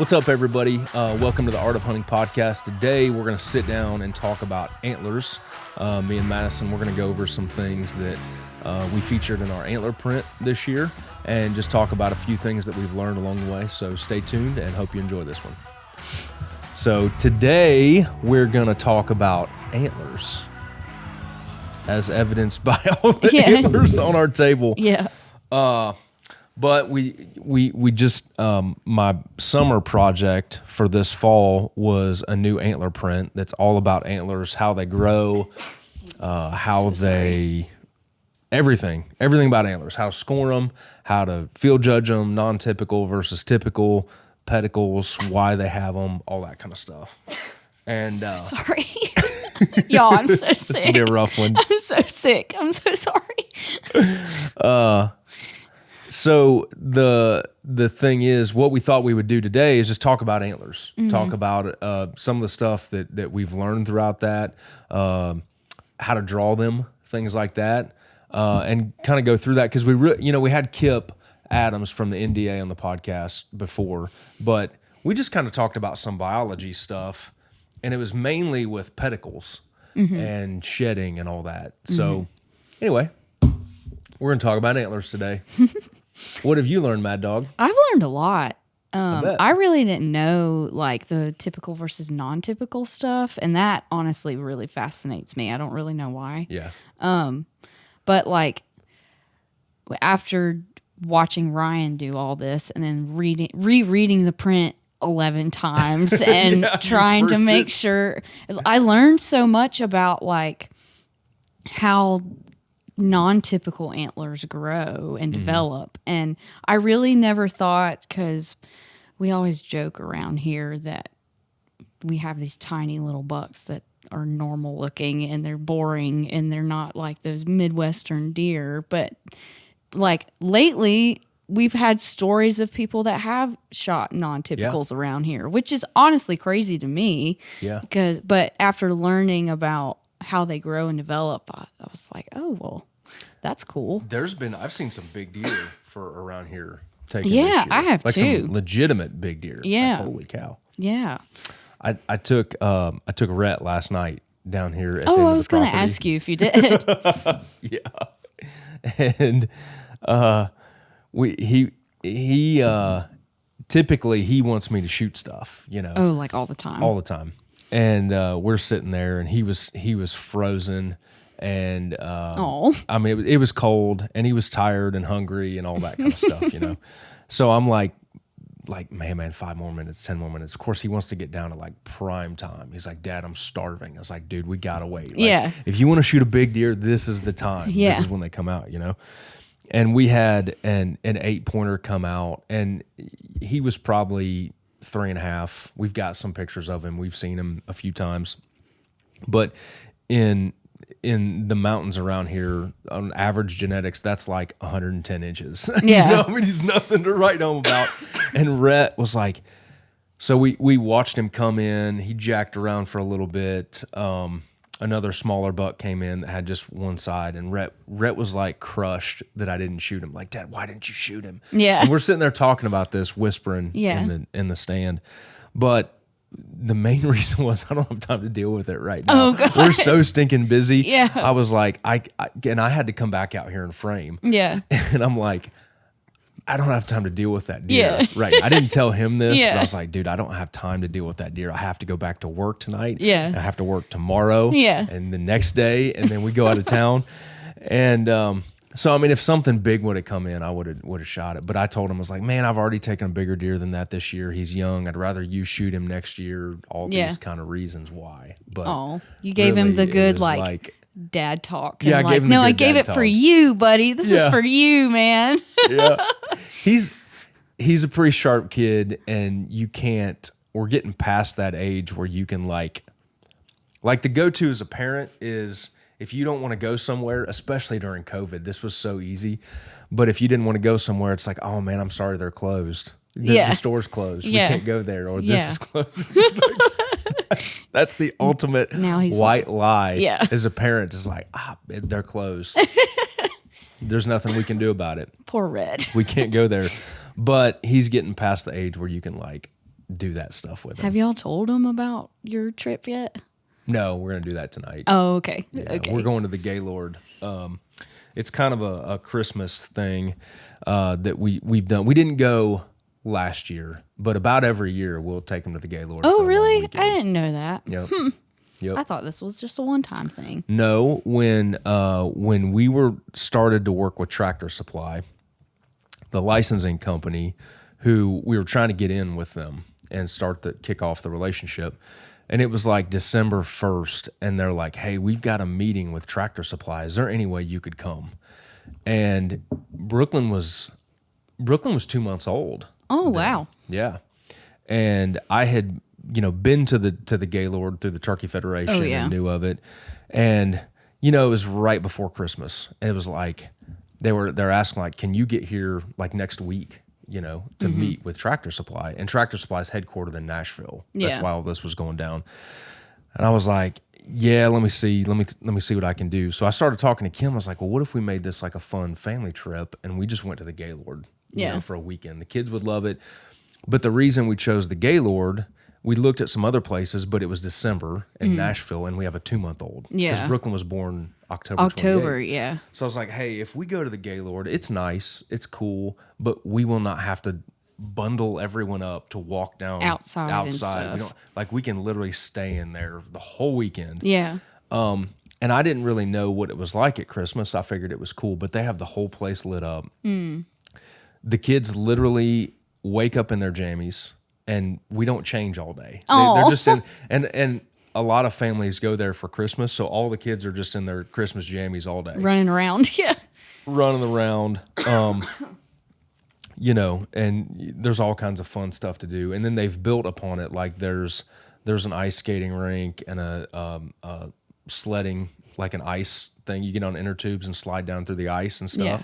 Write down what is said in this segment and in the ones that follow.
What's up, everybody? Welcome to the Art of Hunting podcast. Today, we're going to sit down and talk about antlers. Me and Madison, we're going to go over some things that we featured in our antler print this year and just talk about a few things that we've learned along the way. So stay tuned and hope you enjoy this one. So today, we're going to talk about antlers, as evidenced by all the antlers on our table. Yeah. But we just my summer project for this fall was a new antler print that's all about antlers, how they grow, everything about antlers, how to score them, how to field judge them, non-typical versus typical, pedicles, why they have them, all that kind of stuff. And Sorry. Y'all, I'm so sick. This will be a rough one. I'm so sick. I'm so sorry. So the thing is, what we thought we would do today is just talk about antlers, talk about some of the stuff that we've learned throughout that, how to draw them, things like that, and kind of go through that because we had Kip Adams from the NDA on the podcast before, but we just kind of talked about some biology stuff, and it was mainly with pedicles and shedding and all that. So anyway, we're gonna talk about antlers today. What have you learned, Mad Dog? I've learned a lot. bet. I really didn't know like the typical versus non-typical stuff, and that honestly really fascinates me. I don't really know why. Yeah. But like after watching Ryan do all this and then rereading the print 11 times and trying to make sure, I learned so much about like how non-typical antlers grow and develop. And I really never thought, because we always joke around here that we have these tiny little bucks that are normal looking and they're boring and they're not like those Midwestern deer. But like lately we've had stories of people that have shot non-typicals around here, which is honestly crazy to me. Yeah. But after learning about how they grow and develop, I was like, oh, well, that's cool. I've seen some big deer for around here taken Yeah, this year. I have like too. Some legitimate big deer. It's Yeah. like, holy cow. Yeah. I took Rhett last night down here at the end Oh, I of was the going to property. ask you if you did. Yeah. And he typically he wants me to shoot stuff, Oh, like all the time. all the time. And we're sitting there and he was frozen and I mean it was cold and he was tired and hungry and all that kind of stuff, So I'm like, man, 5 more minutes, 10 more minutes. Of course, he wants to get down to like prime time. He's like, Dad, I'm starving. I was like, dude, we gotta wait. Like, if you want to shoot a big deer, this is the time. Yeah. This is when they come out, And we had an 8-pointer come out, and he was probably 3.5. We've got some pictures of him. We've seen him a few times, but in the mountains around here, on average genetics, that's like 110 inches. Yeah. I mean, he's nothing to write home about. And Rhett was like, so we watched him come in. He jacked around for a little bit. Another smaller buck came in that had just one side, and Rhett was like crushed that I didn't shoot him. Like, Dad, why didn't you shoot him? Yeah. And we're sitting there talking about this, whispering Yeah. in the stand. But the main reason was I don't have time to deal with it right now. Oh, God. We're so stinking busy. Yeah. I was like, I had to come back out here and frame. Yeah. And I'm like, I don't have time to deal with that deer. Yeah. Right. I didn't tell him this, Yeah. but I was like, dude, I don't have time to deal with that deer. I have to go back to work tonight. Yeah. And I have to work tomorrow. Yeah. And the next day, and then we go out of town. And so I mean, if something big would have come in, I would have shot it. But I told him, I was like, man, I've already taken a bigger deer than that this year. He's young. I'd rather you shoot him next year. All these kind of reasons why. But You gave him the really, it good was like dad talk. Yeah, And I gave him the no, good I gave dad it talk. for you, buddy. This is Yeah. for you, man. Yeah. He's a pretty sharp kid, and we're getting past that age where you can like the go-to as a parent is if you don't want to go somewhere, especially during COVID, this was so easy. But if you didn't want to go somewhere, it's like, oh man, I'm sorry, they're closed. The store's closed. Yeah. We can't go there, or Yeah. this is closed. That's the ultimate Now he's white lie. Yeah. As a parent, is like, they're closed. There's nothing we can do about it. Poor Red. We can't go there. But he's getting past the age where you can like do that stuff with them. Have y'all told them about your trip yet? No, we're going to do that tonight. Oh, okay. Yeah, Okay. we're going to the Gaylord. It's kind of a Christmas thing that we've done. We didn't go last year, but about every year we'll take them to the Gaylord. Oh, for a long really? weekend. I didn't know that. Yep. Yep. I thought this was just a one-time thing. No, when we were started to work with Tractor Supply, the licensing company, who we were trying to get in with them and kick off the relationship. And it was like December 1st, and they're like, hey, we've got a meeting with Tractor Supply. Is there any way you could come? And Brooklyn was 2 months old. Oh, wow. Yeah. And I had, been to the Gaylord through the Turkey Federation and knew of it. And, it was right before Christmas. And it was like, they're asking like, can you get here like next week? To meet with Tractor Supply. And Tractor Supply is headquartered in Nashville. That's why all this was going down. And I was like, yeah, let me see what I can do. So I started talking to Kim. I was like, well, what if we made this like a fun family trip and we just went to the Gaylord, for a weekend? The kids would love it. But the reason we chose the Gaylord, we looked at some other places, but it was December in Nashville, and we have a 2-month-old. Yeah. Because Brooklyn was born October 28th. Yeah. So I was like, hey, if we go to the Gaylord, it's nice, it's cool, but we will not have to bundle everyone up to walk down outside. And stuff. We don't we can literally stay in there the whole weekend. Yeah. And I didn't really know what it was like at Christmas. I figured it was cool, but they have the whole place lit up. The kids literally wake up in their jammies, and we don't change all day. They're just in, and a lot of families go there for Christmas, so all the kids are just in their Christmas jammies all day. Running around, yeah. Running around, and there's all kinds of fun stuff to do. And then they've built upon it, like there's an ice skating rink and a sledding, like an ice thing. You get on inner tubes and slide down through the ice and stuff. Yeah.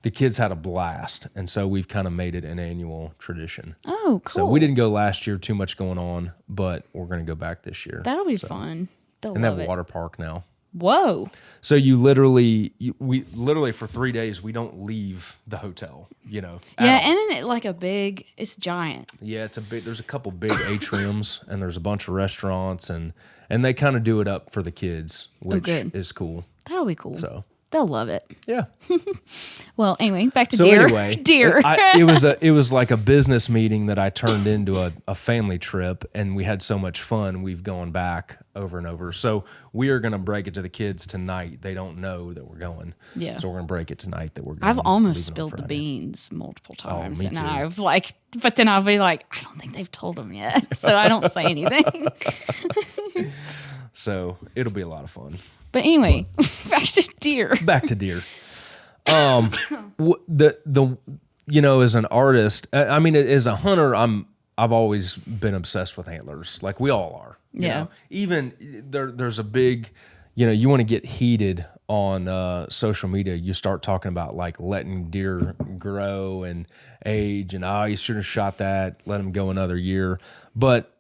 The kids had a blast, and so we've kind of made it an annual tradition. Oh, cool. So we didn't go last year, too much going on, but we're going to go back this year. That'll be fun. They'll and they love have a it. water park now. Whoa. So we literally for 3 days, we don't leave the hotel, Yeah, and then it's giant. Yeah, there's a couple big atriums, and there's a bunch of restaurants, and they kind of do it up for the kids, which is cool. That'll be cool. So they'll love it. Yeah. Well, anyway, back to deer. Anyway, deer. it was like a business meeting that I turned into a family trip, and we had so much fun. We've gone back over and over. So we are going to break it to the kids tonight. They don't know that we're going. Yeah. So we're going to break it tonight that we're going. I've almost spilled the beans multiple times, me and too. but then I'll be like, I don't think they've told them yet, so I don't say anything. So it'll be a lot of fun. But anyway, back to deer. Back to deer. As an artist, as a hunter, I've always been obsessed with antlers, like we all are. You know? Even there's a big, you want to get heated on social media. You start talking about like letting deer grow and age, and you should have shot that. Let them go another year. But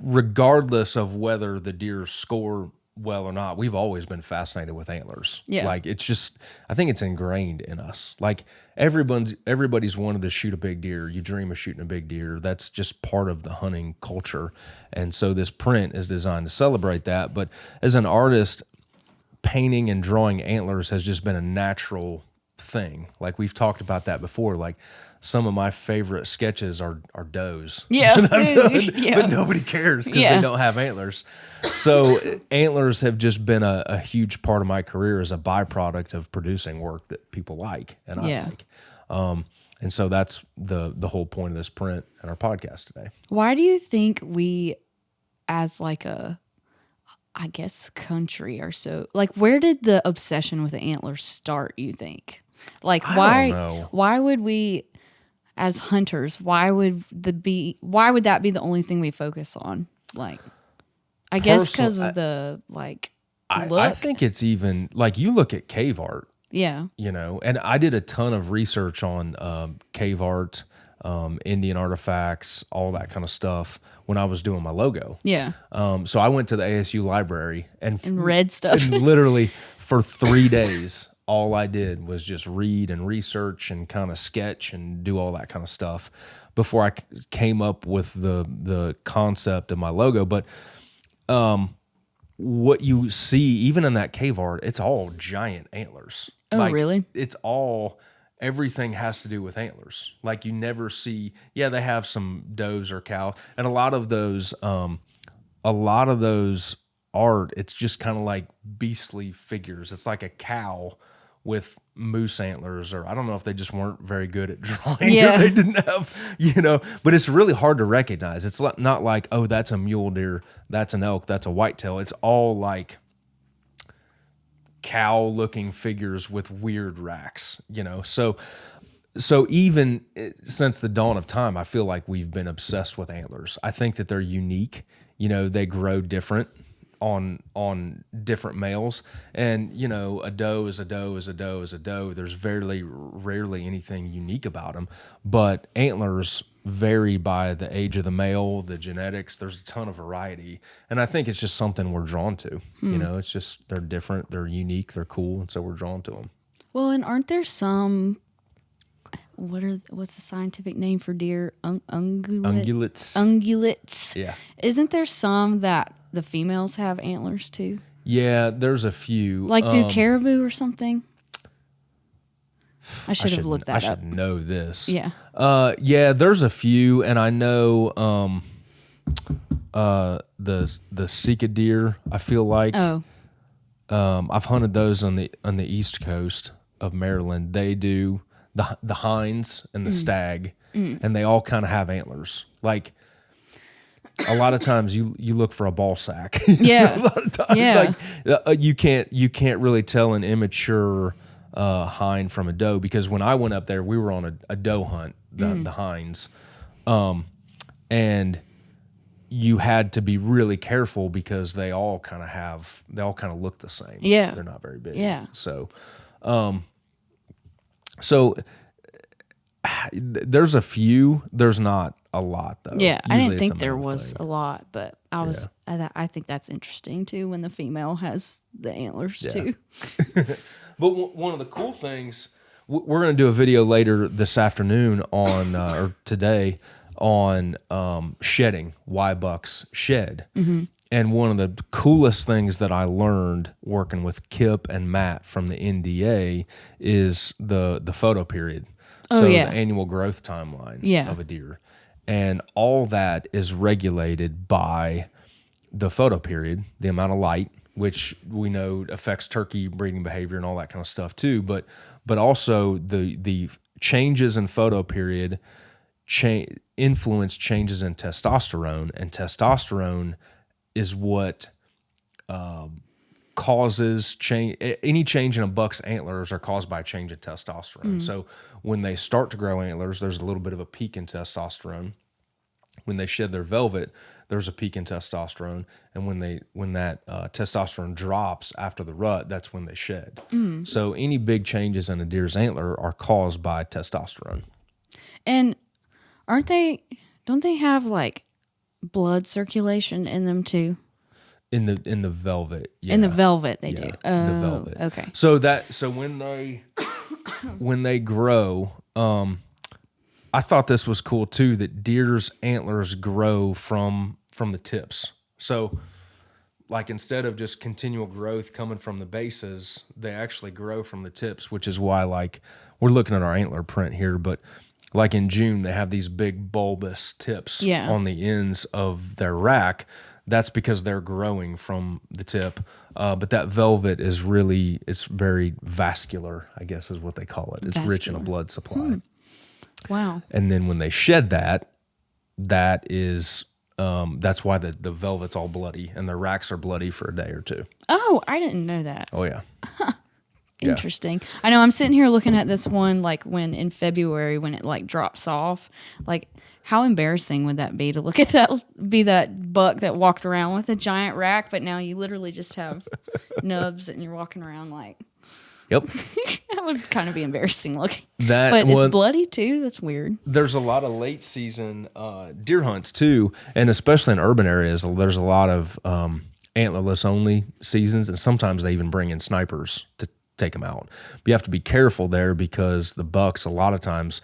regardless of whether the deer score well or not, we've always been fascinated with antlers. Yeah. Like it's just, I think it's ingrained in us. Like everybody's wanted to shoot a big deer. You dream of shooting a big deer. That's just part of the hunting culture. And so this print is designed to celebrate that. But as an artist, painting and drawing antlers has just been a natural thing. Like we've talked about that before. Like some of my favorite sketches are does. Yeah. But nobody cares because they don't have antlers. So antlers have just been a huge part of my career as a byproduct of producing work that people like and I like. And so that's the whole point of this print and our podcast today. Why do you think we, as like country or so, like where did the obsession with the antlers start, you think? Like I don't know. Why would we, as hunters, why would that be the only thing we focus on? Like, I guess because of the look. I think it's even like you look at cave art. Yeah. And I did a ton of research on cave art, Indian artifacts, all that kind of stuff when I was doing my logo. Yeah. So I went to the ASU library and read stuff. And literally for 3 days, all I did was just read and research and kind of sketch and do all that kind of stuff before I came up with the concept of my logo. But what you see, even in that cave art, it's all giant antlers. Oh, really? It's all, everything has to do with antlers. Like you never see, they have some does or cows, and a lot of those art, it's just kind of like beastly figures. It's like a cow with moose antlers, or I don't know if they just weren't very good at drawing. Yeah. Or they didn't have, but it's really hard to recognize. It's not like, oh, that's a mule deer, that's an elk, that's a whitetail. It's all like cow looking figures with weird racks, So even since the dawn of time, I feel like we've been obsessed with antlers. I think that they're unique. They grow different on different males, and a doe is a doe is a doe is a doe. There's very rarely anything unique about them, but antlers vary by the age of the male, the genetics. There's a ton of variety, and I think it's just something we're drawn to. It's just they're different, they're unique, they're cool, and so we're drawn to them. Well, and aren't there some? What's the scientific name for deer? Ungulates. Ungulates. Yeah. Isn't there some that the females have antlers too? Yeah, there's a few. Like do caribou or something? I should have looked that up. I should know this. Yeah. Yeah, there's a few, and I know the Sika deer, I feel like. Oh. I've hunted those on the East Coast of Maryland. They do the hinds and the stag, and they all kind of have antlers. Like a lot of times you look for a ball sack. Yeah. A lot of times, Yeah. like you can't really tell an immature hind from a doe, because when I went up there, we were on a doe hunt, the hinds, and you had to be really careful because they all kind of look the same. Yeah. They're not very big. Yeah. So there's a few. There's not a lot though. Yeah, I Usually didn't it's think there was thing. a lot, but I think that's interesting too when the female has the antlers too. But one of the cool things, we're going to do a video later this afternoon on or today on shedding, why bucks shed. Mm-hmm. And one of the coolest things that I learned working with Kip and Matt from the NDA is the photo period. So the annual growth timeline of a deer. And all that is regulated by the photo period, the amount of light, which we know affects turkey breeding behavior and all that kind of stuff too. But also the changes in photo period influence changes in testosterone, and testosterone is what causes change. Any change in a buck's antlers are caused by a change in testosterone. So when they start to grow antlers, there's a little bit of a peak in testosterone. When they shed their velvet, there's a peak in testosterone, and when that testosterone drops after the rut, that's when they shed. So any big changes in a deer's antler are caused by testosterone. And don't they have like blood circulation in them too? In the velvet, yeah. In the velvet, they do. The Oh, velvet. okay. So when they grow, I thought this was cool too, that deer's antlers grow from the tips. So like instead of just continual growth coming from the bases, they actually grow from the tips, which is why, like, we're looking at our antler print here, but like in June, they have these big bulbous tips on the ends of their rack. That's because they're growing from the tip. But that velvet is it's very vascular, I guess is what they call it. It's rich in a blood supply. Wow. And then when they shed that is, that's why the velvet's all bloody and the racks are bloody for a day or two. Oh, I didn't know that. Oh, yeah. Interesting. I know I'm sitting here looking at this one, like when in February when it like drops off, like how embarrassing would that be to look at that buck that walked around with a giant rack, but now you literally just have nubs and you're walking around like. Yep. That would kind of be embarrassing looking. But it's bloody too. That's weird. There's a lot of late season deer hunts too, and especially in urban areas, there's a lot of antlerless only seasons, and sometimes they even bring in snipers to take them out. But you have to be careful there because the bucks a lot of times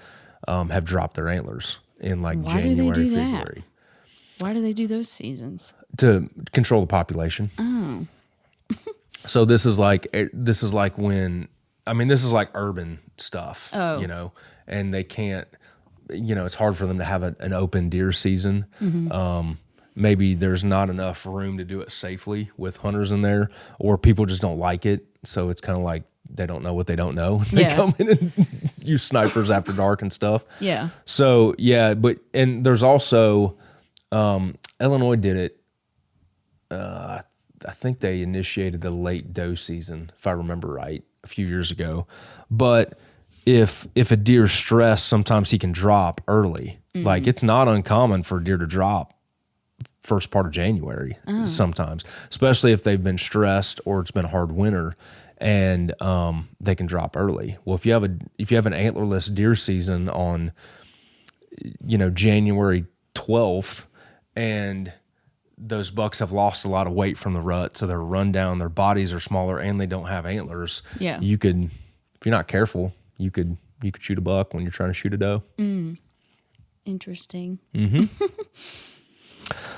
have dropped their antlers in like January, February. Why do they do those seasons? To control the population. Oh. So this is like when, I mean, this is like urban stuff, you know, and they can't, you know, it's hard for them to have an open deer season. Maybe there's not enough room to do it safely with hunters in there, or people just don't like it. So it's kind of like they don't know what they don't know. They come in and use snipers after dark and stuff. Yeah. So yeah, and there's also Illinois did it. I think they initiated the late doe season, if I remember right, a few years ago. But if a deer's stressed, sometimes he can drop early. Like it's not uncommon for a deer to drop first part of January sometimes, especially if they've been stressed or it's been a hard winter, and they can drop early. Well, if you have an antlerless deer season on, you know, January 12th, and those bucks have lost a lot of weight from the rut, so they're run down, their bodies are smaller, and they don't have antlers. Yeah, you could, if you're not careful, you could shoot a buck when you're trying to shoot a doe. Interesting.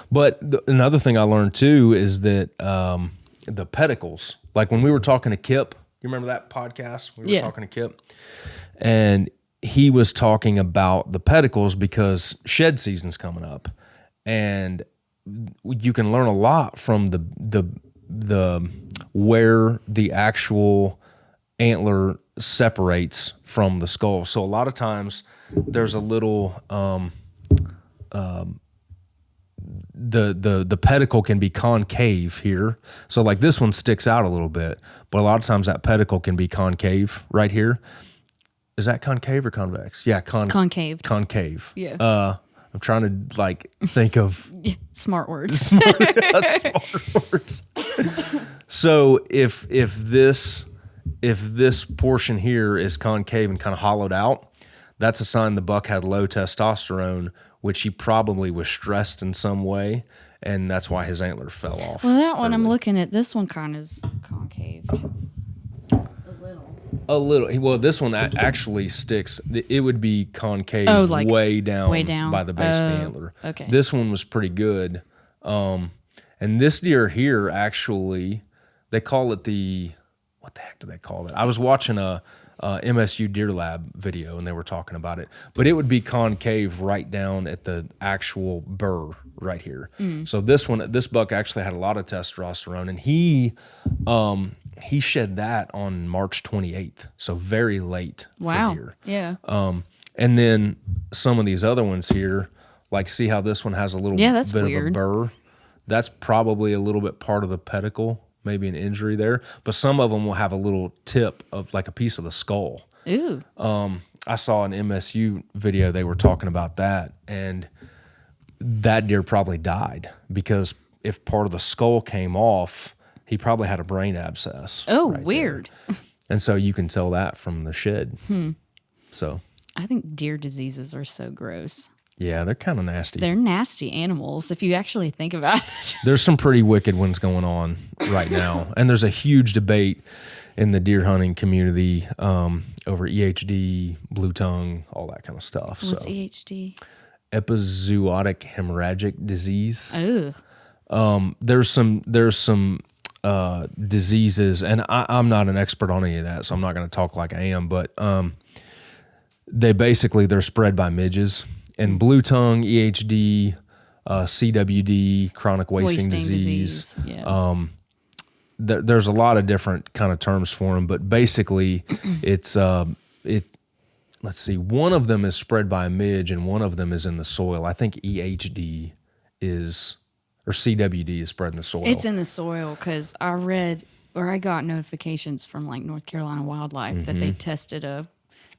But another thing I learned too is that the pedicles, like when we were talking to Kip, you remember that podcast? We were talking to Kip, and he was talking about the pedicles because shed season's coming up, and you can learn a lot from the where the actual antler separates from the skull. So a lot of times there's a little the pedicle can be concave here. So like this one sticks out a little bit, but a lot of times that pedicle can be concave right here. Is that concave or convex? Yeah, concave. Concave. Yeah. I'm trying to like think of smart words. Smart words. So if this portion here is concave and kind of hollowed out, that's a sign the buck had low testosterone, which he probably was stressed in some way, and that's why his antler fell off. Well, that one I'm looking at, this one kind of is concave. A little. Well, this one actually sticks. It would be concave like way down by the base of the antler. Okay. This one was pretty good. And this deer here, actually, they call it what the heck do they call it? I was watching a MSU Deer Lab video, and they were talking about it. But it would be concave right down at the actual burr right here. So this buck actually had a lot of testosterone, and he shed that on March 28th, so very late for deer. Yeah. And then some of these other ones here, like see how this one has a little bit weird. of a burr? That's probably a little bit part of the pedicle, maybe an injury there. But some of them will have a little tip of like a piece of the skull. Ooh. I saw an MSU video, they were talking about that, and that deer probably died because if part of the skull came off, he probably had a brain abscess. Oh, right weird. There. And so you can tell that from the shed. So I think deer diseases are so gross. Yeah, they're kind of nasty. They're nasty animals if you actually think about it. There's some pretty wicked ones going on right now. And there's a huge debate in the deer hunting community over EHD, blue tongue, all that kind of stuff. What's EHD? Epizootic hemorrhagic disease. Oh. There's some diseases, and I'm not an expert on any of that, so I'm not going to talk like I am, but they're spread by midges. And blue tongue, EHD, CWD, chronic wasting disease. Yeah. There's a lot of different kind of terms for them, but basically let's see, one of them is spread by a midge and one of them is in the soil. I think EHD or CWD is spread in the soil. It's in the soil because I read, or I got notifications from like North Carolina Wildlife that they tested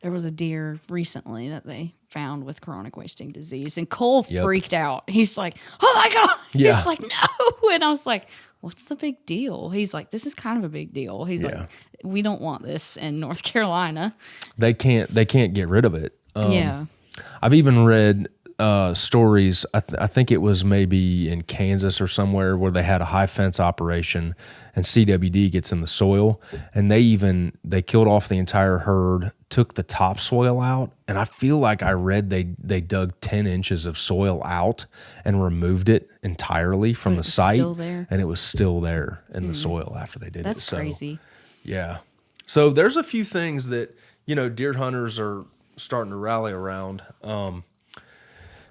there was a deer recently that they found with chronic wasting disease, and Cole freaked out. He's like, "Oh my God." Yeah. He's like, "No." And I was like, "What's the big deal?" He's like, "This is kind of a big deal." He's like, "We don't want this in North Carolina." They can't get rid of it. Yeah. I've even read stories. I think it was maybe in Kansas or somewhere where they had a high fence operation, and CWD gets in the soil, and they killed off the entire herd, took the topsoil out, and I feel like I read they dug 10 inches of soil out and removed it entirely from the site, still there? and it was still there in the soil after they did it. That's crazy. Yeah. So there's a few things that, deer hunters are starting to rally around.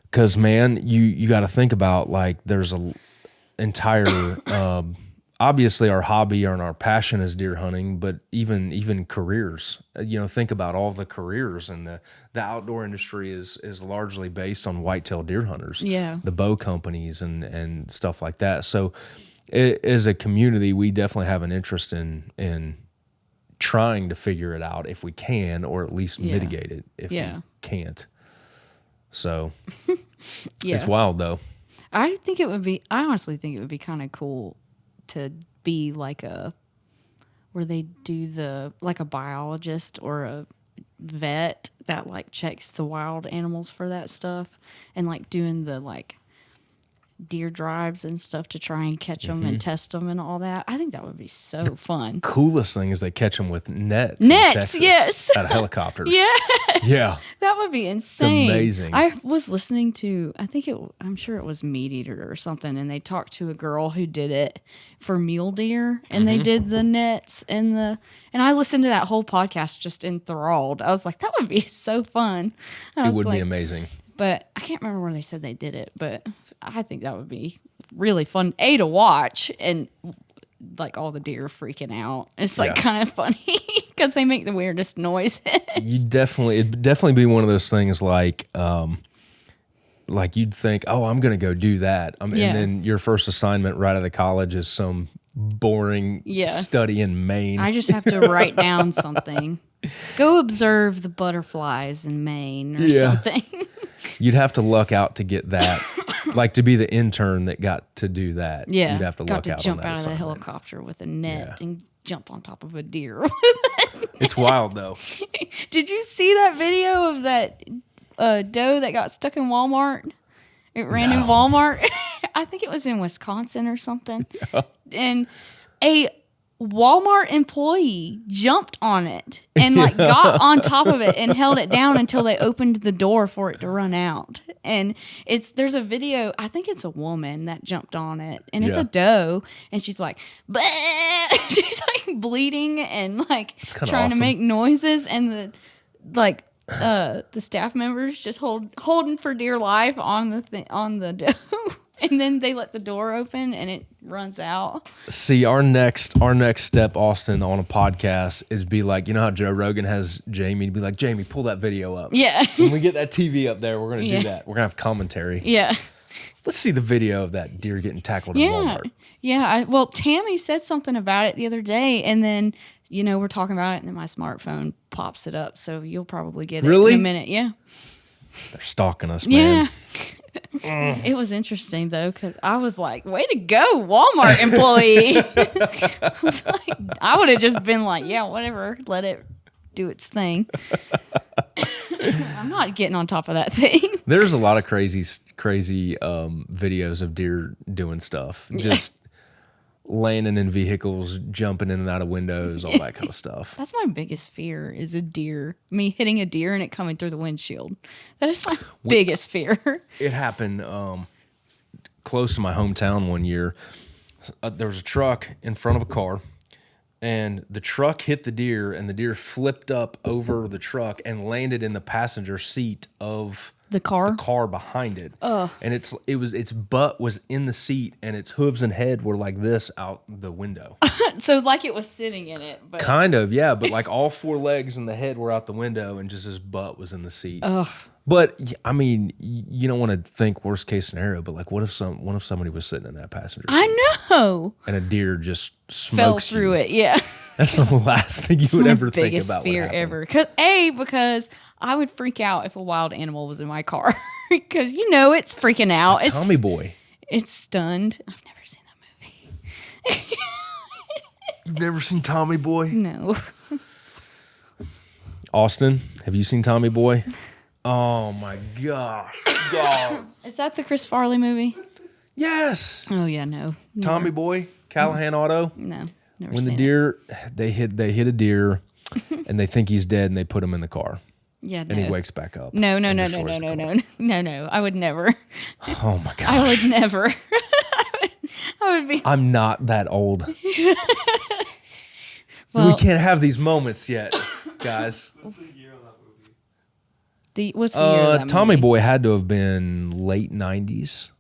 Because, man, you got to think about, like, there's a entire, obviously our hobby and our passion is deer hunting, but even careers. Think about all the careers, and the outdoor industry is largely based on whitetail deer hunters. Yeah. The bow companies and stuff like that. So as a community, we definitely have an interest in trying to figure it out if we can, or at least mitigate it if we can't. So it's wild though. I honestly think it would be kind of cool to be like where they do like a biologist or a vet that like checks the wild animals for that stuff, and like doing the like deer drives and stuff to try and catch them and test them and all that. I think that would be so fun. Coolest thing is they catch them with nets. Yes. Out of helicopters. Yes. Yeah. That would be insane. It's amazing. I was listening to, I'm sure it was Meat Eater or something, and they talked to a girl who did it for mule deer, and they did the nets and I listened to that whole podcast just enthralled. I was like, that would be so fun. It would be amazing. But I can't remember where they said they did it, but I think that would be really fun, to watch, and like all the deer freaking out. It's like kind of funny because they make the weirdest noises. It'd definitely be one of those things like you'd think, oh, I'm going to go do that. And then your first assignment right out of college is some boring study in Maine. I just have to write down something. Go observe the butterflies in Maine or something. You'd have to luck out to get that. Like to be the intern that got to do that. Yeah. You'd have to luck out jump on that out of the assignment. helicopter with a net and jump on top of a deer. It's wild though. Did you see that video of that doe that got stuck in Walmart? It ran in Walmart. I think it was in Wisconsin or something. Yeah. And a Walmart employee jumped on it and like got on top of it and held it down until they opened the door for it to run out. And there's a video, I think it's a woman that jumped on it, and it's a doe, and she's like, bleh! She's like bleeding and like trying to make noises, and the staff members just holding for dear life on the doe. And then they let the door open and it runs out. See, our next step, Austin, on a podcast is be like, how Joe Rogan has Jamie to be like, Jamie, pull that video up. Yeah. When we get that TV up there, we're going to do that. We're going to have commentary. Yeah. Let's see the video of that deer getting tackled in Walmart. Yeah. Well, Tammy said something about it the other day, and then, we're talking about it, and then my smartphone pops it up. So you'll probably get it in a minute. Yeah. They're stalking us, man. Yeah. It was interesting though, because I was like, way to go, Walmart employee. I would have just been like, yeah, whatever, let it do its thing. I'm not getting on top of that thing. There's a lot of crazy videos of deer doing stuff, just landing in vehicles, jumping in and out of windows, all that kind of stuff. That's my biggest fear, is a deer. Me hitting a deer and it coming through the windshield. That is my biggest fear. It happened close to my hometown one year. There was a truck in front of a car, and the truck hit the deer, and the deer flipped up over the truck and landed in the passenger seat of the car behind it. And its butt was in the seat, and its hooves and head were like this out the window. So like it was sitting in it. But kind of, yeah. But like all four legs and the head were out the window, and just his butt was in the seat. Ugh. But I mean, you don't want to think worst case scenario, but like what if somebody was sitting in that passenger seat? I know. And a deer just smokes fell through it, yeah. That's the last thing you would ever think about. Biggest fear ever. Because I would freak out if a wild animal was in my car. Because it's freaking out. It's Tommy Boy. It's stunned. I've never seen that movie. You've never seen Tommy Boy? No. Austin, have you seen Tommy Boy? Oh my gosh. God. Is that the Chris Farley movie? Yes. Oh yeah, no. Never. Tommy Boy, Callahan Auto. No, never When the seen deer, they hit a deer, and they think he's dead, and they put him in the car, Yeah, and he wakes back up. No. and destroys the car. No. I would never. Oh my gosh. I would never. I would be. I'm not that old. Well, we can't have these moments yet, guys. What's the year on that movie? What's the year of that Tommy movie? Boy had to have been late 90s.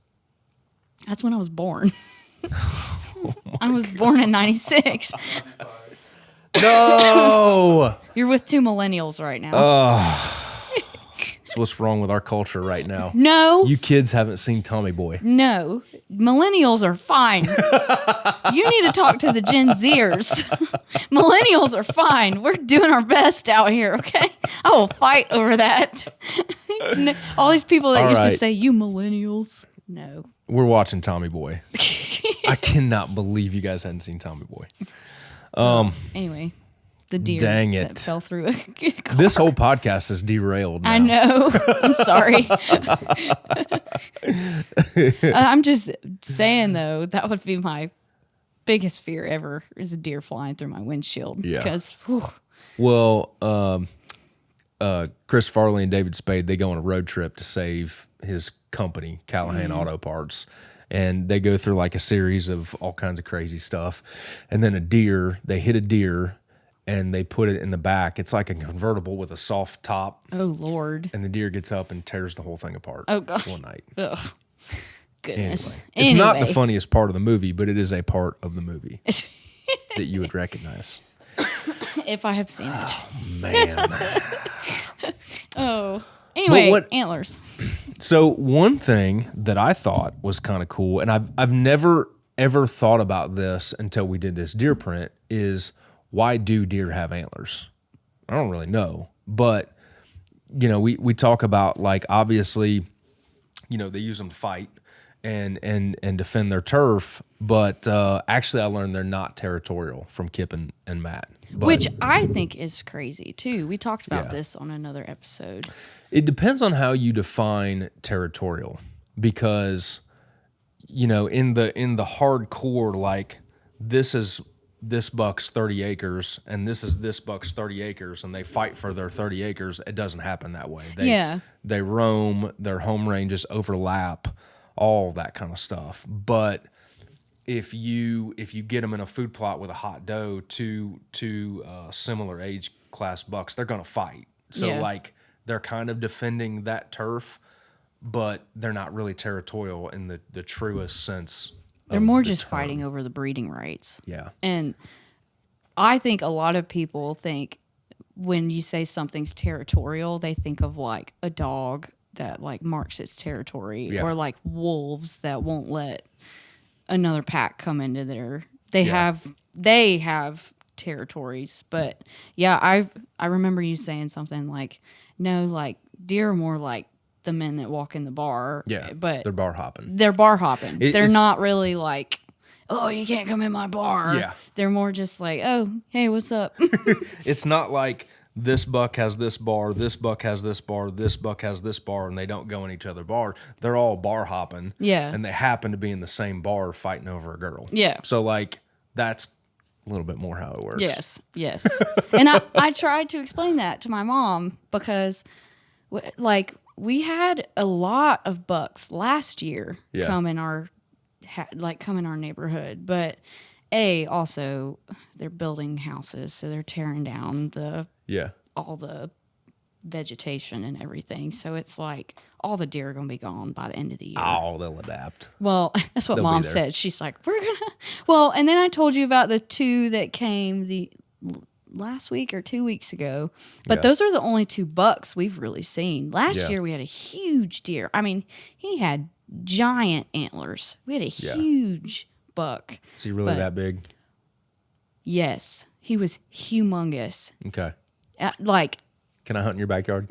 That's when I was born. I was born in 96. No. You're with two millennials right now. That's what's wrong with our culture right now. No. You kids haven't seen Tommy Boy. No. Millennials are fine. You need to talk to the Gen Zers. Millennials are fine. We're doing our best out here, okay? I will fight over that. All these people that All used to right. say, you millennials. No. We're watching Tommy Boy. I cannot believe you guys hadn't seen Tommy Boy. Anyway, the deer Dang that it. fell through a car. This whole podcast is derailed now. I know. I'm sorry. I'm just saying, though, that would be my biggest fear ever is a deer flying through my windshield. Yeah. Because, Well, Chris Farley and David Spade, they go on a road trip to save his company, Callahan Auto Parts. And they go through like a series of all kinds of crazy stuff. And then they hit a deer and they put it in the back. It's like a convertible with a soft top. oh, Lord. And the deer gets up and tears the whole thing apart Oh, gosh. one night. Ugh. Goodness. It's not the funniest part of the movie, but it is a part of the movie that you would recognize. If I have seen it. Man. Oh. Anyway, what- antlers. So one thing that I thought was kind of cool, and I've never ever thought about this until we did this deer print, is why do deer have antlers? I don't really know, but you know, we talk about like obviously, you know, they use them to fight and defend their turf, but actually I learned they're not territorial from Kip and Matt. But Which I think is crazy, too. We talked about Yeah. this on another episode. it depends on how you define territorial, because you know, in the hardcore, like this buck's 30 acres and this is this buck's 30 acres and they fight for their 30 acres. It doesn't happen that way. They roam, their home ranges overlap, all that kind of stuff. But if you get them in a food plot with a hot doe, two similar age class bucks, they're going to fight. So Yeah. like they're kind of defending that turf, but they're not really territorial in the truest sense. They're of more the just term. fighting over the breeding rights. Yeah. And I think a lot of people think when you say something's territorial, they think of like a dog that like marks its territory, Yeah. or like wolves that won't let another pack come into their. They Yeah. have territories, but yeah, I remember you saying something like, no, like deer are more like the men that walk in the bar. Yeah. but They're bar hopping. they're bar hopping. They're it's- not really like, oh, you can't come in my bar. Yeah. They're more just like, oh, hey, what's up? It's not like this buck has this bar, this buck has this bar, this buck has this bar, and they don't go in each other's bar. They're all bar hopping. Yeah. And they happen to be in the same bar fighting over a girl. Yeah. So like that's a little bit more how it works. Yes. And I tried to explain that to my mom because, like, we had a lot of bucks last year Yeah. come in our neighborhood, but also they're building houses, so they're tearing down Yeah. all the vegetation and everything. So it's like all the deer are going to be gone by the end of the year. Oh, they'll adapt. Well, that's what They'll be Mom there. said. She's like, we're going to. Well, and then I told you about the two that came the last week or 2 weeks ago. But Yeah. those are the only two bucks we've really seen. Last Yeah. year we had a huge deer. I mean, he had giant antlers. We had a Yeah. huge buck. Is he really But- that big? Yes, he was humongous. Okay. Like, Can I hunt in your backyard?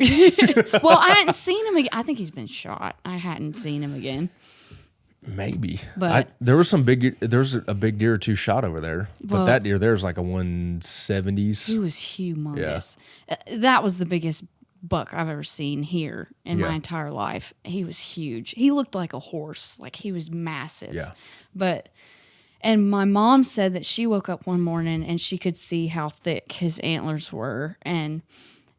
well, I hadn't seen him again. I think he's been shot. I hadn't seen him again. Maybe. But- there's a big deer or two shot over there. But Well- that deer there's like a 170s. He was humongous. That was the biggest buck I've ever seen here in my entire life. He was huge. He looked like a horse. Like, he was massive. Yeah. And my mom said that she woke up one morning and she could see how thick his antlers were. And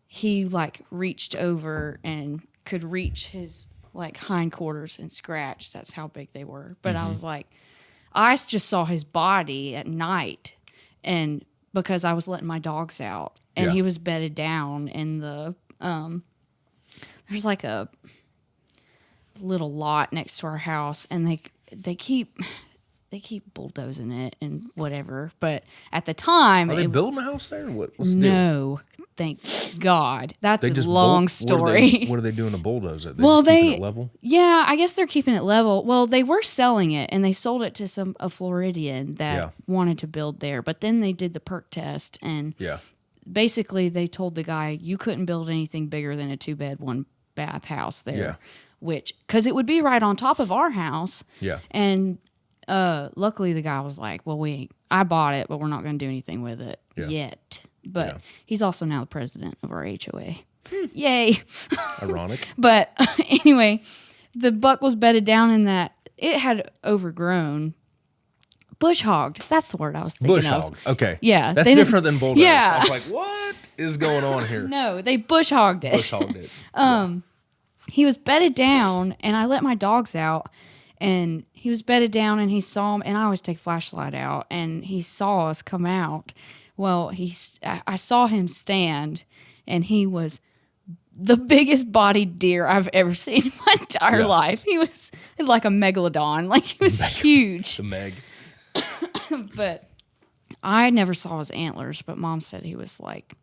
he, like, reached over and could reach his, like, hindquarters and scratch. That's how big they were. But I was like, I just saw his body at night, and because I was letting my dogs out, and he was bedded down in the there's like a little lot next to our house, and they keep bulldozing it and whatever. But at the time, are they building a house there? What's the deal? Thank God. That's they a just long story. What are they doing to bulldoze it? Well, keeping it level? Yeah, I guess they're keeping it level. Well, they were selling it, and they sold it to a Floridian that wanted to build there. But then they did the perk test, and basically they told the guy, you couldn't build anything bigger than a 2-bed, 1-bath house there. Yeah. Because it would be right on top of our house. Yeah. And luckily the guy was like, well, I bought it, but we're not going to do anything with it yet. But he's also now the president of our HOA. Yay. Ironic. But anyway, the buck was bedded down in that. It had overgrown. Bush hogged. That's the word I was thinking bush of. Hog. Okay. Yeah. That's different than bulldoze. Yeah. I was like, what is going on here? No, they bush hogged it. Bush hogged it. He was bedded down, and I let my dogs out, and he was bedded down, and he saw him, and I always take a flashlight out, and he saw us come out. Well, I saw him stand, and he was the biggest bodied deer I've ever seen in my entire life. He was like a megalodon. Like, he was huge. The Meg. But I never saw his antlers, but Mom said he was like,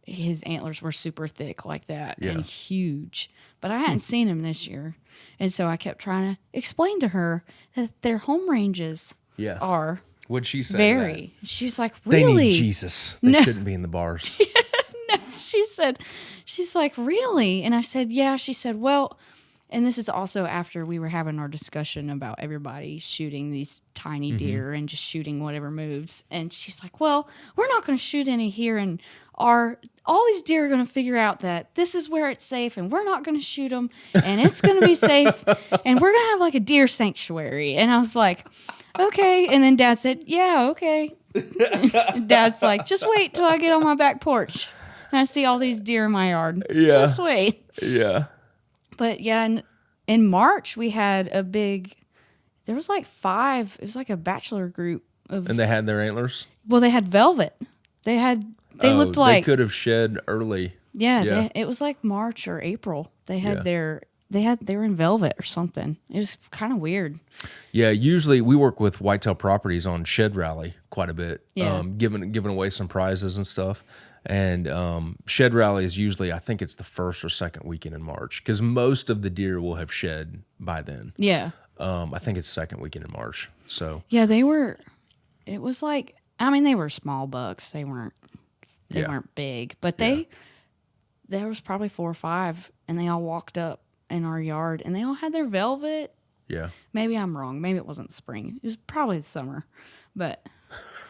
his antlers were super thick like that and huge. But I hadn't seen him this year. And so I kept trying to explain to her that their home ranges are What'd she say? very. She's like, really? They need Jesus. They shouldn't be in the bars. No, she's like, really? And I said, yeah. She said, well, and this is also after we were having our discussion about everybody shooting these tiny deer and just shooting whatever moves. And she's like, well, we're not going to shoot any here, and all these deer are going to figure out that this is where it's safe, and we're not going to shoot them, and it's going to be safe, and we're going to have like a deer sanctuary. And I was like, okay. And then Dad said, yeah, okay. Dad's like, just wait till I get on my back porch and I see all these deer in my yard. Yeah. Just wait. Yeah. But yeah, in March we had there was like 5, it was like a bachelor group of. And they had their antlers? Well, they had velvet. They looked like. They could have shed early. Yeah. It was like March or April. They had they were in velvet or something. It was kind of weird. Yeah, usually we work with Whitetail Properties on Shed Rally quite a bit, giving away some prizes and stuff. And Shed Rally is usually, I think it's the first or second weekend in March, because most of the deer will have shed by then. Yeah. I think it's second weekend in March. So yeah, it was like, I mean, they were small bucks. They weren't big, but there was probably 4 or 5, and they all walked up in our yard, and they all had their velvet. Yeah. Maybe I'm wrong. Maybe it wasn't spring. It was probably the summer, but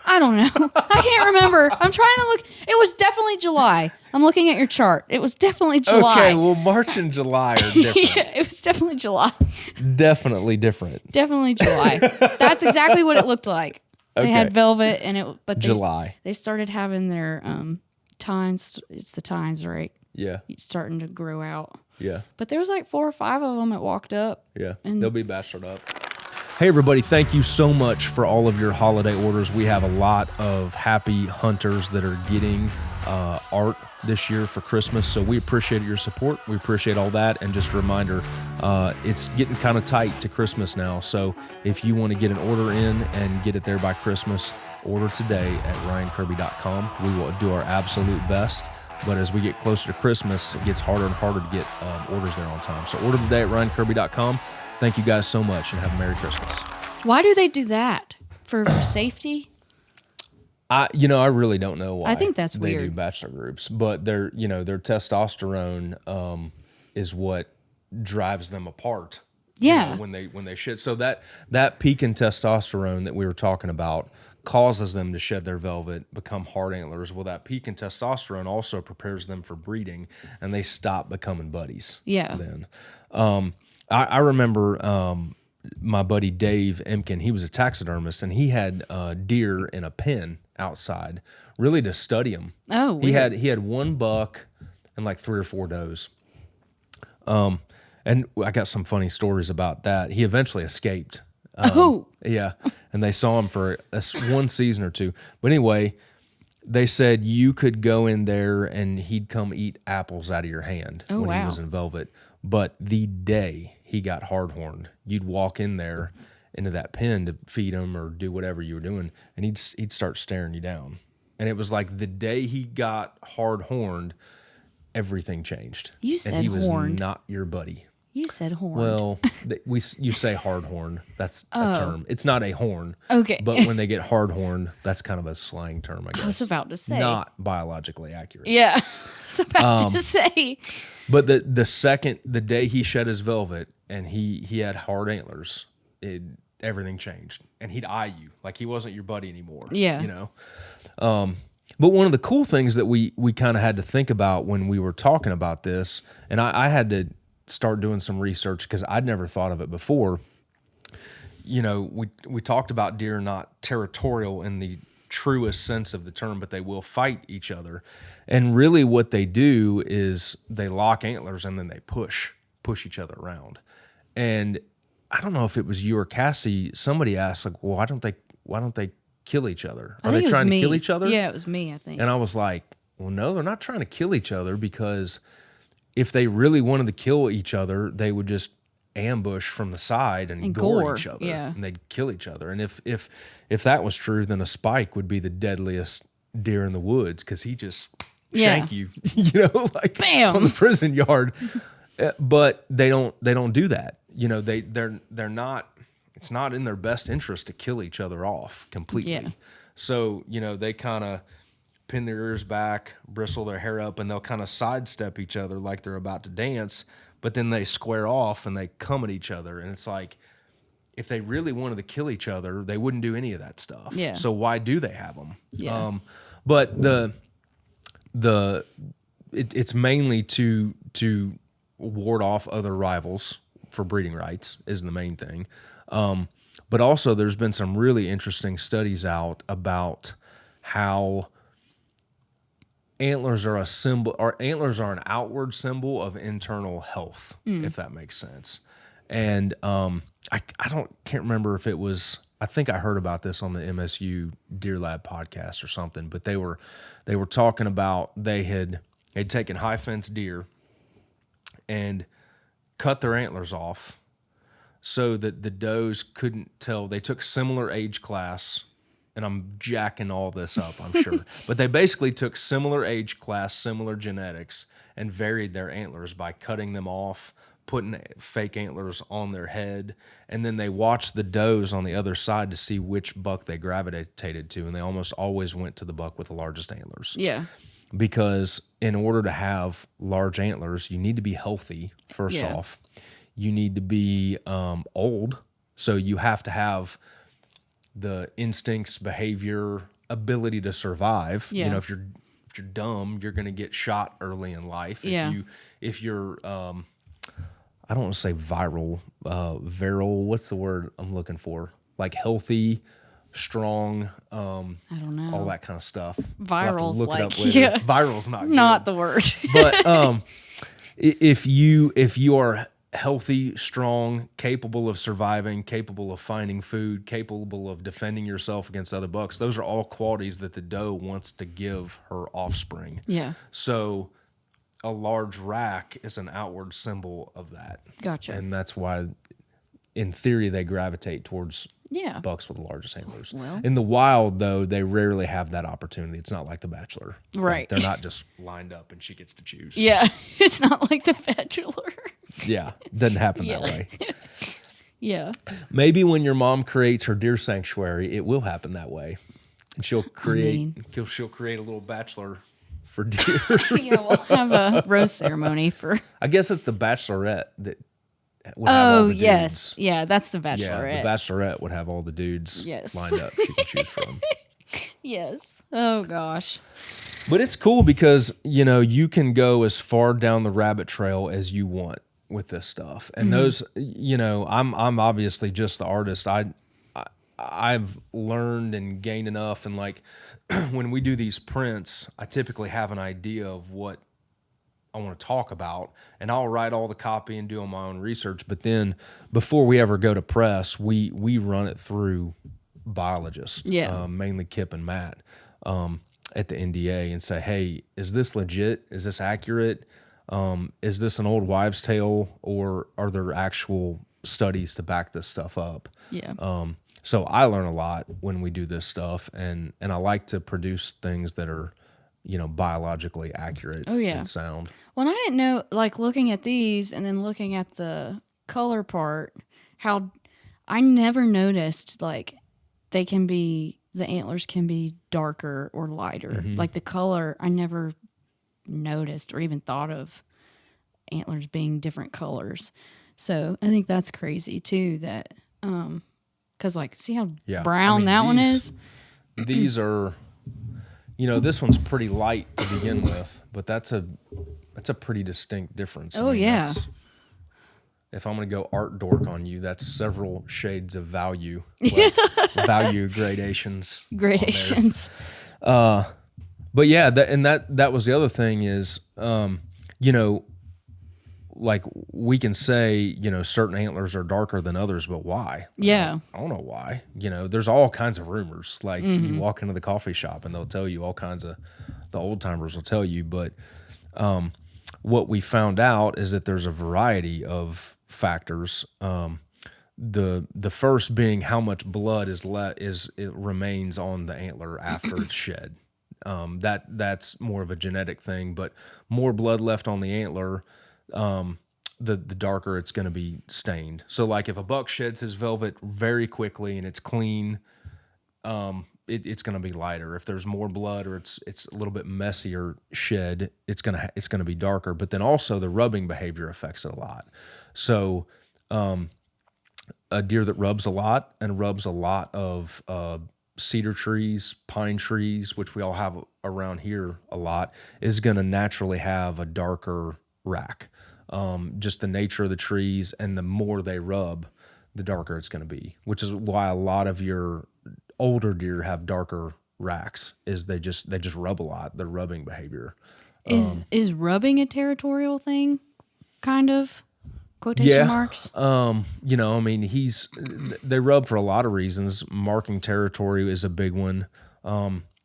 I don't know. I can't remember. I'm trying to look. It was definitely July. I'm looking at your chart. It was definitely July. Okay, well, March and July are different. Yeah, it was definitely July. Definitely different. Definitely July. That's exactly what it looked like. They had velvet, but July. They started having their tines. It's the tines, right? Yeah. It's starting to grow out. Yeah. But there was like 4 or 5 of them that walked up. Yeah. And they'll be bachelored up. Hey, everybody, thank you so much for all of your holiday orders. We have a lot of happy hunters that are getting art this year for Christmas, so we appreciate your support. We appreciate all that. And just a reminder, it's getting kind of tight to Christmas now, so if you want to get an order in and get it there by Christmas, order today at ryankirby.com. We will do our absolute best. But as we get closer to Christmas, it gets harder and harder to get orders there on time. So order today at ryankirby.com. Thank you guys so much, and have a Merry Christmas. Why do they do that? For safety? I really don't know why. I think that's they weird. do bachelor groups, but their testosterone is what drives them apart. Yeah. When they shit. So that peak in testosterone that we were talking about causes them to shed their velvet, become hard antlers. Well, that peak in testosterone also prepares them for breeding, and they stop becoming buddies. Yeah. Then, I remember my buddy Dave Emkin. He was a taxidermist, and he had deer in a pen outside, really to study them. Oh, weird. He had one buck and like 3 or 4 does. And I got some funny stories about that. He eventually escaped. Yeah, and they saw him for one season or two. But anyway, they said you could go in there and he'd come eat apples out of your hand when he was in velvet. But the day he got hard-horned, you'd walk in there into that pen to feed him or do whatever you were doing, and he'd start staring you down. And it was like the day he got hard-horned, everything changed. You said and he was horned. not your buddy. You said horn. Well, you say hard horn. That's a term. It's not a horn. Okay. But when they get hard horned, that's kind of a slang term, I guess. I was about to say. Not biologically accurate. Yeah. I was about to say. But the day he shed his velvet and he had hard antlers, everything changed. And he'd eye you like he wasn't your buddy anymore. Yeah. You know? But one of the cool things that we kind of had to think about when we were talking about this, and I had to start doing some research because I'd never thought of it before. You know, we talked about deer not territorial in the truest sense of the term, but they will fight each other. And really what they do is they lock antlers and then they push each other around. And I don't know if it was you or Cassie, somebody asked like, well, why don't they kill each other? Are they trying to kill each other? Yeah, it was me, I think. And I was like, well, no, they're not trying to kill each other, because if they really wanted to kill each other, they would just ambush from the side and gore each other. Yeah. And they'd kill each other. And if that was true, then a spike would be the deadliest deer in the woods, because he just shank you, like bam, on the prison yard. But they don't do that. You know, they're not. It's not in their best interest to kill each other off completely. Yeah. So they kind of pin their ears back, bristle their hair up, and they'll kind of sidestep each other like they're about to dance, but then they square off and they come at each other. And it's like, if they really wanted to kill each other, they wouldn't do any of that stuff. Yeah. So why do they have them? Yeah. But it's mainly to ward off other rivals for breeding rights is the main thing. But also there's been some really interesting studies out about how antlers are a symbol, or antlers are an outward symbol of internal health, if that makes sense. And I can't remember if it was, I think I heard about this on the MSU Deer Lab podcast or something, but they were talking about they'd taken high fence deer and cut their antlers off so that the does couldn't tell. They took similar age class, and I'm jacking all this up, I'm sure. But they basically took similar age class, similar genetics, and varied their antlers by cutting them off, putting fake antlers on their head, and then they watched the does on the other side to see which buck they gravitated to, and they almost always went to the buck with the largest antlers. Yeah. Because in order to have large antlers, you need to be healthy, first off. You need to be old, so you have to have the instincts, behavior, ability to survive. Yeah. You know, if you're dumb, you're going to get shot early in life. If you're I don't want to say virile. What's the word I'm looking for? Like healthy, strong. I don't know. All that kind of stuff. Viral's we'll like, Viral's not good. Not the word. But if you are healthy, strong, capable of surviving, capable of finding food, capable of defending yourself against other bucks, those are all qualities that the doe wants to give her offspring. Yeah. So a large rack is an outward symbol of that. Gotcha. And that's why, in theory, they gravitate towards bucks with the largest antlers. Well. In the wild, though, they rarely have that opportunity. It's not like The Bachelor. Right. Like, they're not just lined up and she gets to choose. Yeah. It's not like The Bachelor. Yeah. Doesn't happen that way. Yeah. Maybe when your mom creates her deer sanctuary, it will happen that way. And she'll create she'll create a little bachelor for deer. Yeah, we'll have a rose ceremony for. I guess it's the bachelorette that would have all Oh, the yes. dudes. Yeah, that's the Yeah, Bachelorette. the Bachelorette would have all the dudes Yes. lined up she can choose from. Yes. Oh, gosh. But it's cool because, you can go as far down the rabbit trail as you want with this stuff. And those, I'm obviously just the artist. I've learned and gained enough, and like when we do these prints, I typically have an idea of what I want to talk about, and I'll write all the copy and do all my own research. But then before we ever go to press, we run it through biologists, mainly Kip and Matt, at the NDA, and say, hey, is this legit? Is this accurate? Is this an old wives' tale, or are there actual studies to back this stuff up? Yeah. So I learn a lot when we do this stuff, and I like to produce things that are, biologically accurate and sound. Well, I didn't know, like, looking at these and then looking at the color part, how I never noticed, like, the antlers can be darker or lighter. Mm-hmm. Like, the color, I never noticed or even thought of antlers being different colors. So I think that's crazy, too, that, because, like, see how brown that one is? These are, this one's pretty light to begin with, but that's a pretty distinct difference. Oh, yeah. If I'm going to go art dork on you, that's several shades of value, like value gradations. Gradations. But yeah, that was the other thing is, like we can say, certain antlers are darker than others, but why? Yeah. I don't know why. There's all kinds of rumors. Like you walk into the coffee shop and they'll tell you all kinds of, the old timers will tell you, but what we found out is that there's a variety of factors. The first being how much blood it remains on the antler after it's shed. That's more of a genetic thing, but more blood left on the antler, the darker it's going to be stained. So like if a buck sheds his velvet very quickly and it's clean, it's going to be lighter. If there's more blood or it's a little bit messier shed, it's going to be darker. But then also the rubbing behavior affects it a lot. So a deer that rubs a lot and rubs a lot of cedar trees, pine trees, which we all have around here a lot, is going to naturally have a darker rack. Just the nature of the trees, and the more they rub, the darker it's going to be, which is why a lot of your older deer have darker racks, is they just rub a lot, their rubbing behavior. Is rubbing a territorial thing, kind of? Quotation marks? They rub for a lot of reasons. Marking territory is a big one.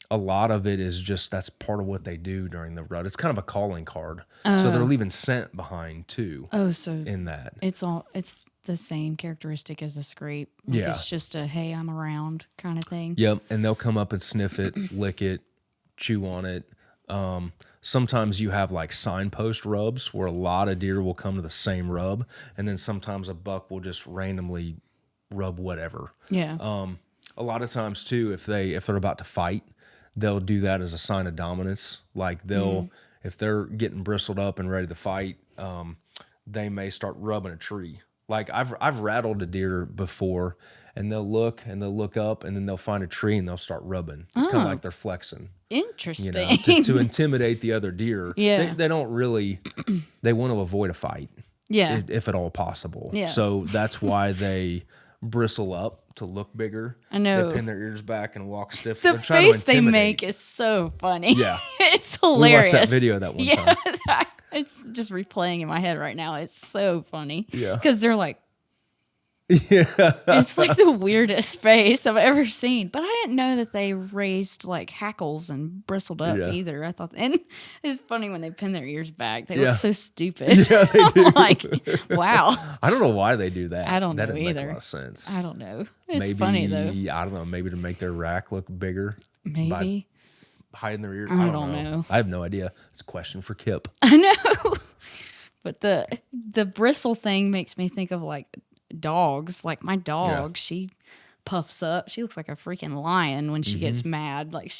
A lot of it is just, that's part of what they do during the rut. It's kind of a calling card. So they're leaving scent behind too. Oh, so in that. It's the same characteristic as a scrape. Like it's just a, hey, I'm around kind of thing. Yep. And they'll come up and sniff it, lick it, chew on it. Sometimes you have like signpost rubs where a lot of deer will come to the same rub, and then sometimes a buck will just randomly rub whatever. Yeah. A lot of times too, if they're about to fight, they'll do that as a sign of dominance. Like if they're getting bristled up and ready to fight, they may start rubbing a tree. Like I've rattled a deer before, and they'll look up, and then they'll find a tree and they'll start rubbing. It's kind of like they're flexing. Interesting. To intimidate the other deer. Yeah. They don't really, they want to avoid a fight. Yeah. If at all possible. Yeah. So that's why they bristle up to look bigger. I know. They pin their ears back and walk stiff. The face they make is so funny. Yeah. It's hilarious. We watched that video that one time. It's just replaying in my head right now. It's so funny. Yeah. Because they're like, it's like the weirdest face I've ever seen. But I didn't know that they raised like hackles and bristled up either. I thought, and it's funny when they pin their ears back. They look so stupid. Yeah, they do. I'm like, wow. I don't know why they do that. I don't know that doesn't either. Make a lot of sense. I don't know. It's funny though. I don't know. Maybe to make their rack look bigger. Maybe. Hiding their ears. I don't know. I have no idea. It's a question for Kip. I know. But the bristle thing makes me think of like dogs. Like my dog, she puffs up. She looks like a freaking lion when she gets mad. Like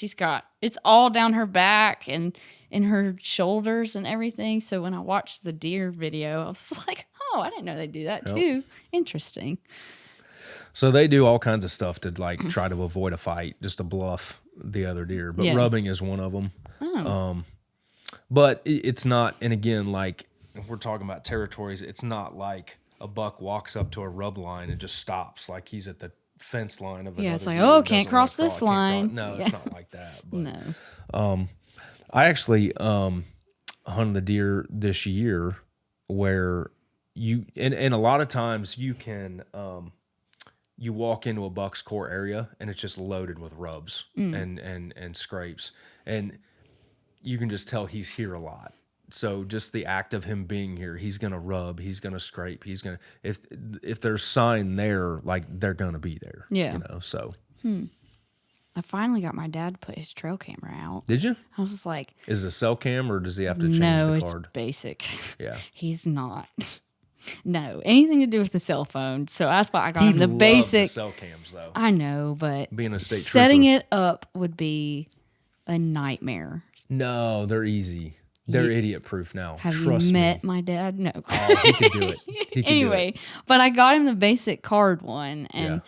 it's all down her back and in her shoulders and everything. So when I watched the deer video, I was like, oh, I didn't know they do that too. Interesting. So they do all kinds of stuff to like try to avoid a fight, just to bluff the other deer. But rubbing is one of them. But it's not, and again, like if we're talking about territories, it's not like a buck walks up to a rub line and just stops, like he's at the fence line of another it's like, deer oh, that can't doesn't cross wanna this can't line. No, it's not like that. But, No. I actually hunted the deer this year where you, and a lot of times you can, you walk into a buck's core area and it's just loaded with rubs and scrapes. And you can just tell he's here a lot. So just the act of him being here, he's gonna rub, he's gonna scrape, he's gonna, if there's sign there, like they're gonna be there. Yeah. You know, so. I finally got my dad to put his trail camera out. Did you? I was like, is it a cell cam or does he have to change no, the it's card? basic. Yeah. He's not. No, anything to do with the cell phone. So that's why I got him the loved basic. the cell cams though. I know, but Being a state setting trooper. it up would be a nightmare. No, they're easy. They're idiot proof now. Have Trust you met me. my dad? No. Oh, he could do it. He could Anyway, do it. but I got him the basic card one, and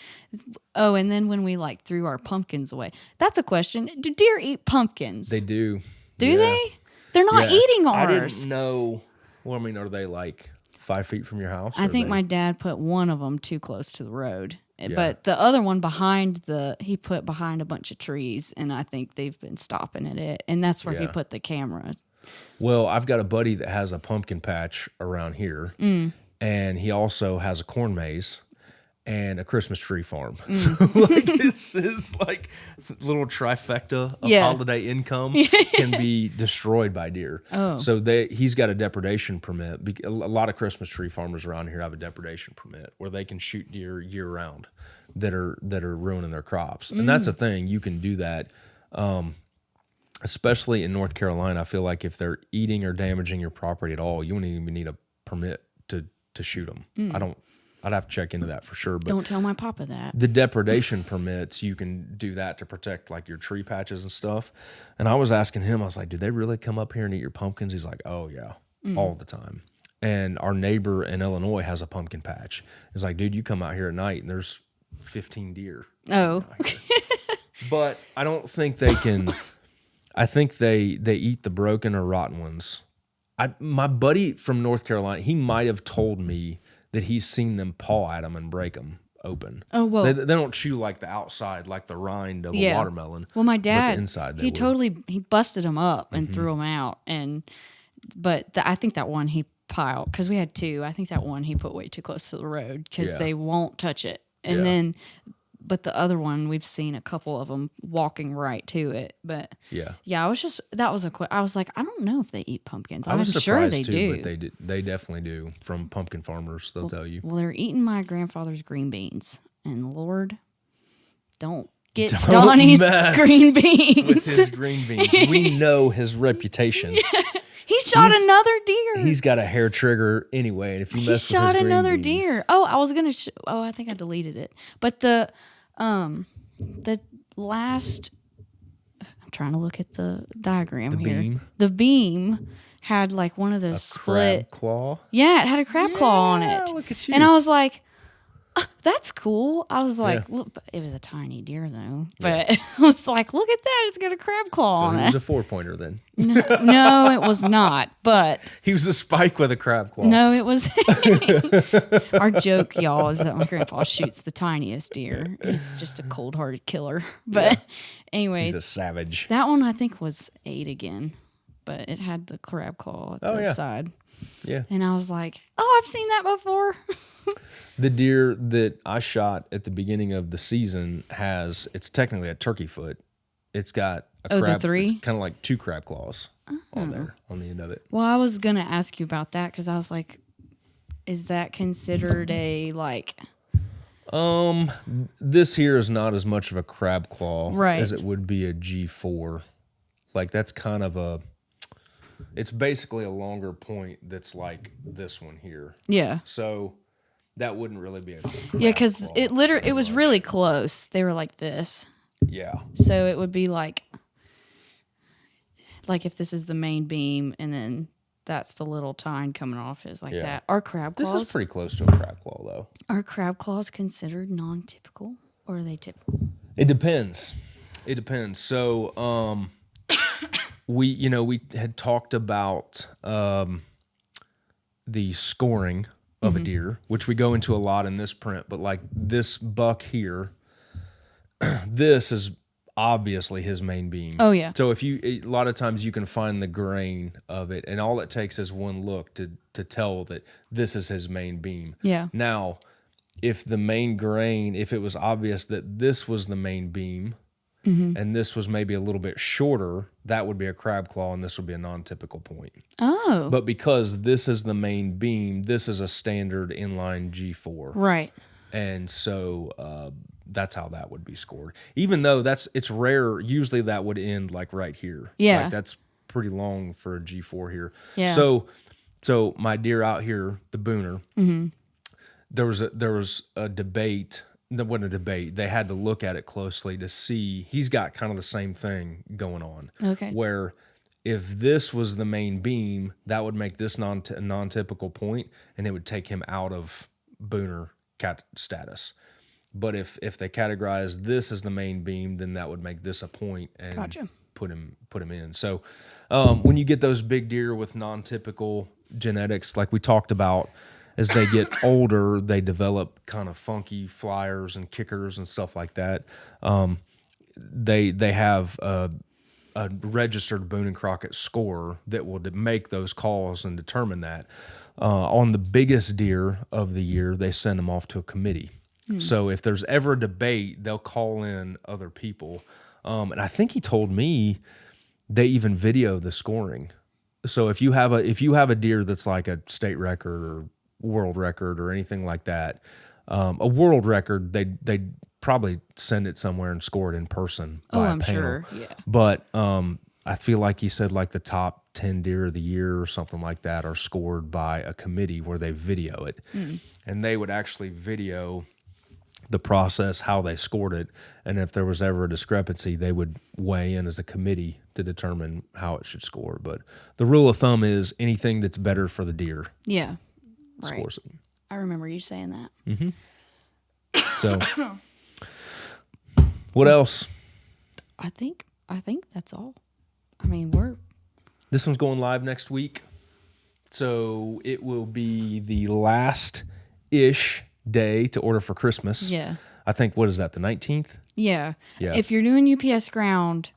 and then when we like threw our pumpkins away, that's a question. Do deer eat pumpkins? They do. Do they? They're not eating I ours. didn't know. Well, I mean, are they like 5 feet from your house? I or think they- my dad put one of them too close to the road, but the other one he put behind a bunch of trees, and I think they've been stopping at it, and that's where he Yeah. put the camera. Well, I've got a buddy that has a pumpkin patch around here, and he also has a corn maze and a Christmas tree farm. So like it's like little trifecta of holiday income can be destroyed by deer. So he's got a depredation permit. A lot of Christmas tree farmers around here have a depredation permit where they can shoot deer year round that are ruining their crops. And that's a thing. You can do that. Especially in North Carolina, I feel like if they're eating or damaging your property at all, you wouldn't even need a permit to shoot them. I'd have to check into that for sure. But Don't tell my papa that. the depredation permits, you can do that to protect like your tree patches and stuff. And I was asking him, I was like, do they really come up here and eat your pumpkins? He's like, oh yeah, all the time. And our neighbor in Illinois has a pumpkin patch. He's like, dude, you come out here at night and there's 15 deer. Oh, But I don't think they can. I think they eat the broken or rotten ones. My buddy from North Carolina, he might have told me that he's seen them paw at them and break them open. Oh, well. They don't chew like the outside, like the rind of a watermelon. Well, my but dad, the inside they he would. totally busted them up and threw them out, but I think that one he piled because we had two. I think that one he put way too close to the road because they won't touch it, and then. But the other one, we've seen a couple of them walking right to it. But I was just I was like, I don't know if they eat pumpkins. I'm sure they do. But they definitely do. From pumpkin farmers, they'll tell you. Well, they're eating my grandfather's green beans, and Lord, don't get Donnie's mess green beans with his green beans. We know his reputation. He shot another deer. He's got a hair trigger anyway, and if you mess with his shot green another beans, deer. Oh, I was gonna. I think I deleted it. But the last. I'm trying to look at the diagram here. beam? The beam had like one of those split. crab claw. Yeah, it had a crab claw on it. Look at you. And I was like, that's cool. I was like, look, it was a tiny deer though. But I was like, look at that. It's got a crab claw So on he it. was a 4-pointer then. No, it was not. But He was a spike with a crab claw. no, it was. Our joke, y'all, is that my grandpa shoots the tiniest deer. He's just a cold-hearted killer. But anyway, He's a savage. that one I think was 8 again. But it had the crab claw at the side. Yeah. And I was like, oh, I've seen that before. The deer that I shot at the beginning of the season it's technically a turkey foot. It's got a crab. the 3? It's kind of like 2 crab claws on there, on the end of it. Well, I was going to ask you about that because I was like, is that considered a, like... This here is not as much of a crab claw Right. as it would be a G4. Like that's kind of it's basically a longer point that's like this one here. Yeah. So that wouldn't really be a crab Yeah, because claw it was really close. They were like this. Yeah. So it would be like if this is the main beam and then that's the little tine coming off is like Yeah. that. Are crab claws? This is pretty close to a crab claw, though. Are crab claws considered non-typical, or are they typical? It depends. So, we had talked about the scoring of a deer, which we go into a lot in this print, but like this buck here, this is obviously his main beam. Oh yeah. So a lot of times you can find the grain of it, and all it takes is one look to tell that this is his main beam. Yeah. Now, if the main grain, if it was obvious that this was the main beam, and this was maybe a little bit shorter, that would be a crab claw, and this would be a non-typical point. Oh. But because this is the main beam, this is a standard inline G4. Right. And so that's how that would be scored. Even though it's rare, usually that would end like right here. Yeah. Like that's pretty long for a G4 here. Yeah. So my deer out here, the Booner, there was a debate. That wasn't a debate. They had to look at it closely to see. He's got kind of the same thing going on. Okay. Where if this was the main beam, that would make this non-typical point, and it would take him out of Booner cat status. But if they categorize this as the main beam, then that would make this a point and Gotcha. put him in. So when you get those big deer with non-typical genetics, like we talked about, as they get older, they develop kind of funky flyers and kickers and stuff like that. They have a registered Boone and Crockett score that will make those calls and determine that. On the biggest deer of the year, they send them off to a committee. So if there's ever a debate, they'll call in other people. And I think he told me they even video the scoring. So if you have a deer that's like a state record or world record or anything like that, a world record, they'd probably send it somewhere and score it in person by a panel. Sure. Yeah. But I feel like he said like the top 10 deer of the year or something like that are scored by a committee where they video it. And they would actually video the process, how they scored it, and if there was ever a discrepancy, they would weigh in as a committee to determine how it should score. But the rule of thumb is anything that's better for the deer Yeah. Right. scores it. I remember you saying that. So, what else? I think that's all. I mean, This one's going live next week, so it will be the last-ish day to order for Christmas. Yeah. I think, what is that, the 19th? Yeah. Yeah. If you're doing UPS ground,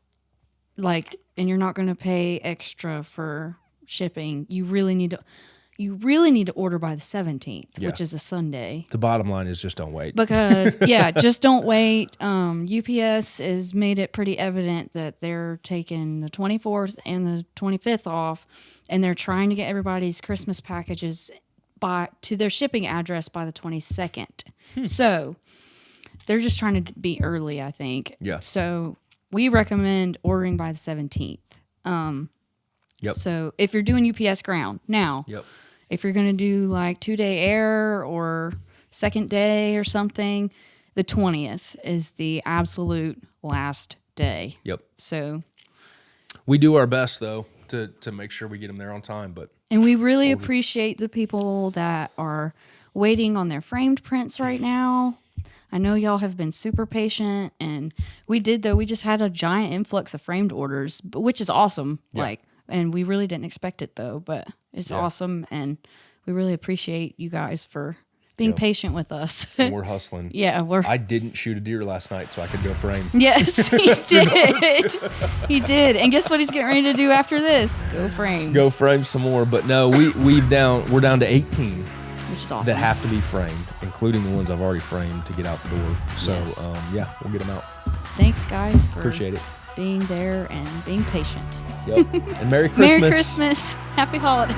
like, and you're not going to pay extra for shipping, you really need to order by the 17th, which is a Sunday. The bottom line is just don't wait. Because, just don't wait. UPS has made it pretty evident that they're taking the 24th and the 25th off, and they're trying to get everybody's Christmas packages to their shipping address by the 22nd. So they're just trying to be early, I think. Yeah. So we recommend ordering by the 17th. Yep. So if you're doing UPS ground now, Yep. if you're going to do like 2-day air or second day or something, the 20th is the absolute last day. Yep. So We do our best, though, to make sure we get them there on time. And we really appreciate the people that are waiting on their framed prints right now. I know y'all have been super patient, and we just had a giant influx of framed orders, which is awesome. Yeah. And we really didn't expect it though, but it's awesome, and we really appreciate you guys for being patient with us. And we're hustling. Yeah, I didn't shoot a deer last night, so I could go frame. Yes, he did. He did. And guess what he's getting ready to do after this? Go frame Some more. But no, we're down to 18 which is awesome. that have to be framed, including the ones I've already framed to get out the door. So Yes. We'll get them out. Thanks, guys, for Appreciate it. being there and being patient. Yep. And Merry Christmas. Merry Christmas. Happy holidays.